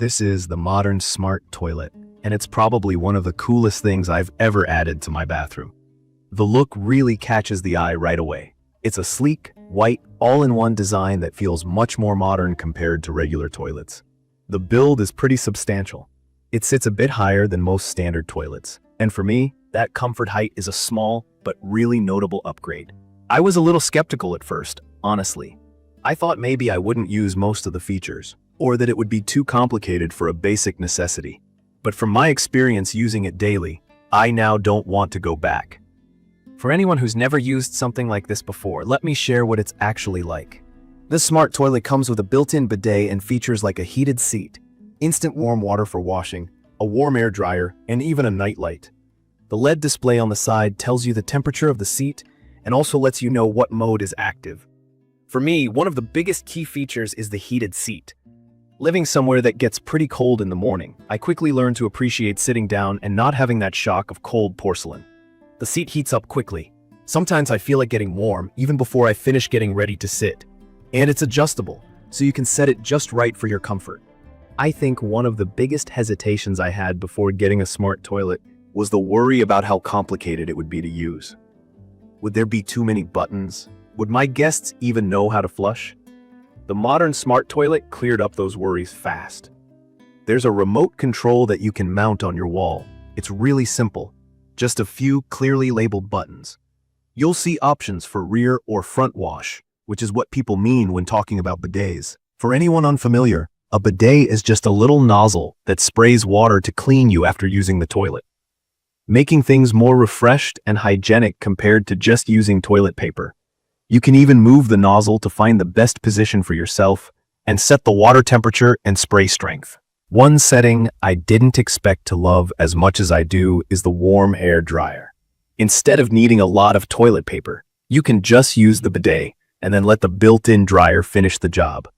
This is the modern smart toilet, and it's probably one of the coolest things I've ever added to my bathroom. The look really catches the eye right away. It's a sleek, white, all-in-one design that feels much more modern compared to regular toilets. The build is pretty substantial. It sits a bit higher than most standard toilets, and for me, that comfort height is a small but really notable upgrade. I was a little skeptical at first, honestly. I thought maybe I wouldn't use most of the features, or that it would be too complicated for a basic necessity. But from my experience using it daily, I now don't want to go back. For anyone who's never used something like this before, let me share what it's actually like. This smart toilet comes with a built-in bidet and features like a heated seat, instant warm water for washing, a warm air dryer, and even a night light. The LED display on the side tells you the temperature of the seat and also lets you know what mode is active. For me, one of the biggest key features is the heated seat. Living somewhere that gets pretty cold in the morning, I quickly learned to appreciate sitting down and not having that shock of cold porcelain. The seat heats up quickly. Sometimes I feel like getting warm even before I finish getting ready to sit. And it's adjustable, so you can set it just right for your comfort. I think one of the biggest hesitations I had before getting a smart toilet was the worry about how complicated it would be to use. Would there be too many buttons? Would my guests even know how to flush? The modern smart toilet cleared up those worries fast. There's a remote control that you can mount on your wall. It's really simple, just a few clearly labeled buttons. You'll see options for rear or front wash, which is what people mean when talking about bidets. For anyone unfamiliar, a bidet is just a little nozzle that sprays water to clean you after using the toilet, making things more refreshed and hygienic compared to just using toilet paper. You can even move the nozzle to find the best position for yourself and set the water temperature and spray strength. One setting I didn't expect to love as much as I do is the warm air dryer. Instead of needing a lot of toilet paper, you can just use the bidet and then let the built-in dryer finish the job.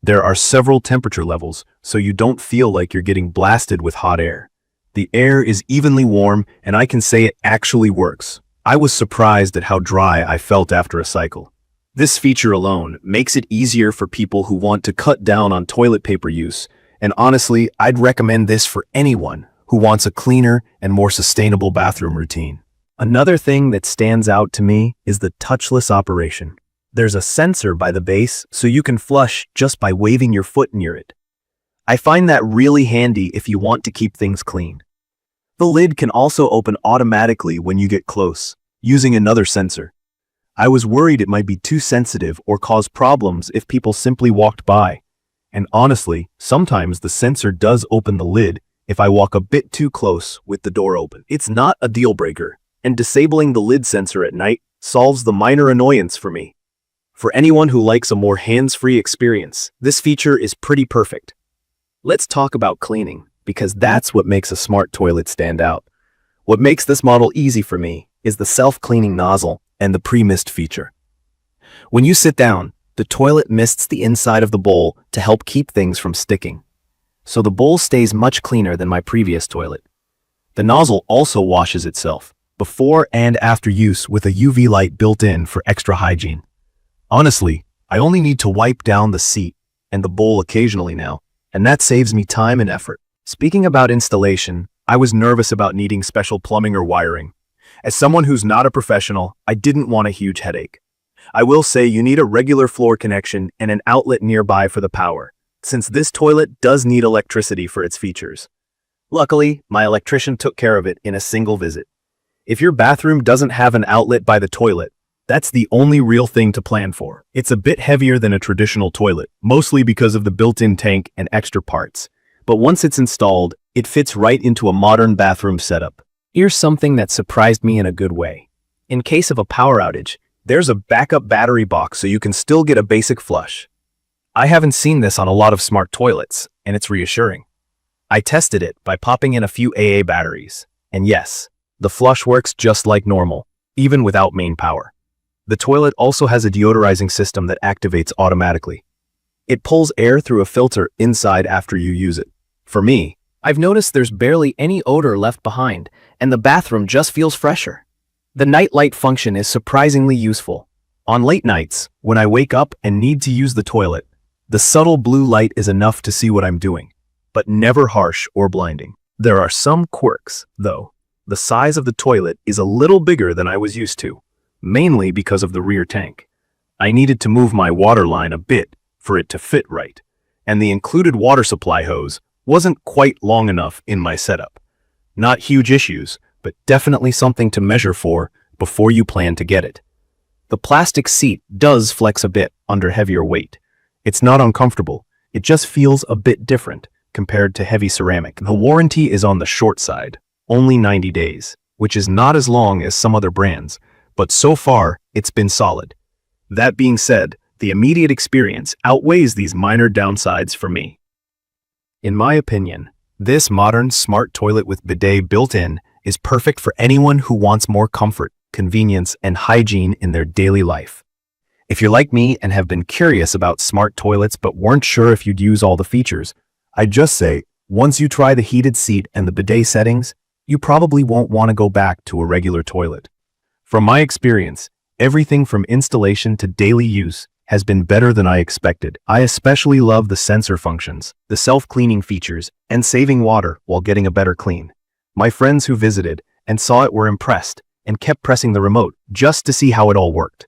There are several temperature levels, so you don't feel like you're getting blasted with hot air. The air is evenly warm, and I can say it actually works. I was surprised at how dry I felt after a cycle. This feature alone makes it easier for people who want to cut down on toilet paper use, and honestly, I'd recommend this for anyone who wants a cleaner and more sustainable bathroom routine. Another thing that stands out to me is the touchless operation. There's a sensor by the base, so you can flush just by waving your foot near it. I find that really handy if you want to keep things clean. The lid can also open automatically when you get close, using another sensor. I was worried it might be too sensitive or cause problems if people simply walked by. And honestly, sometimes the sensor does open the lid if I walk a bit too close with the door open. It's not a deal breaker, and disabling the lid sensor at night solves the minor annoyance for me. For anyone who likes a more hands-free experience, this feature is pretty perfect. Let's talk about cleaning, because that's what makes a smart toilet stand out. What makes this model easy for me is the self-cleaning nozzle and the pre-mist feature. When you sit down, the toilet mists the inside of the bowl to help keep things from sticking. So the bowl stays much cleaner than my previous toilet. The nozzle also washes itself, before and after use, with a UV light built in for extra hygiene. Honestly, I only need to wipe down the seat and the bowl occasionally now, and that saves me time and effort. Speaking about installation, I was nervous about needing special plumbing or wiring. As someone who's not a professional, I didn't want a huge headache. I will say you need a regular floor connection and an outlet nearby for the power, since this toilet does need electricity for its features. Luckily, my electrician took care of it in a single visit. If your bathroom doesn't have an outlet by the toilet, that's the only real thing to plan for. It's a bit heavier than a traditional toilet, mostly because of the built-in tank and extra parts. But once it's installed, it fits right into a modern bathroom setup. Here's something that surprised me in a good way. In case of a power outage, there's a backup battery box so you can still get a basic flush. I haven't seen this on a lot of smart toilets, and it's reassuring. I tested it by popping in a few AA batteries, and yes, the flush works just like normal, even without main power. The toilet also has a deodorizing system that activates automatically. It pulls air through a filter inside after you use it. For me, I've noticed there's barely any odor left behind, and the bathroom just feels fresher. The night light function is surprisingly useful. On late nights, when I wake up and need to use the toilet, the subtle blue light is enough to see what I'm doing. but never harsh or blinding. There are some quirks, though. The size of the toilet is a little bigger than I was used to, mainly because of the rear tank. I needed to move my water line a bit for it to fit right, and the included water supply hose wasn't quite long enough in my setup. Not huge issues, but definitely something to measure for before you plan to get it. The plastic seat does flex a bit under heavier weight. It's not uncomfortable, it just feels a bit different compared to heavy ceramic. The warranty is on the short side, only 90 days, which is not as long as some other brands, but so far it's been solid. That being said, the immediate experience outweighs these minor downsides for me. In my opinion, this modern smart toilet with bidet built in is perfect for anyone who wants more comfort, convenience, and hygiene in their daily life. If you're like me and have been curious about smart toilets but weren't sure if you'd use all the features, I'd just say, once you try the heated seat and the bidet settings, you probably won't want to go back to a regular toilet. From my experience, everything from installation to daily use has been better than I expected. I especially love the sensor functions, the self-cleaning features, and saving water while getting a better clean. My friends who visited and saw it were impressed and kept pressing the remote just to see how it all worked.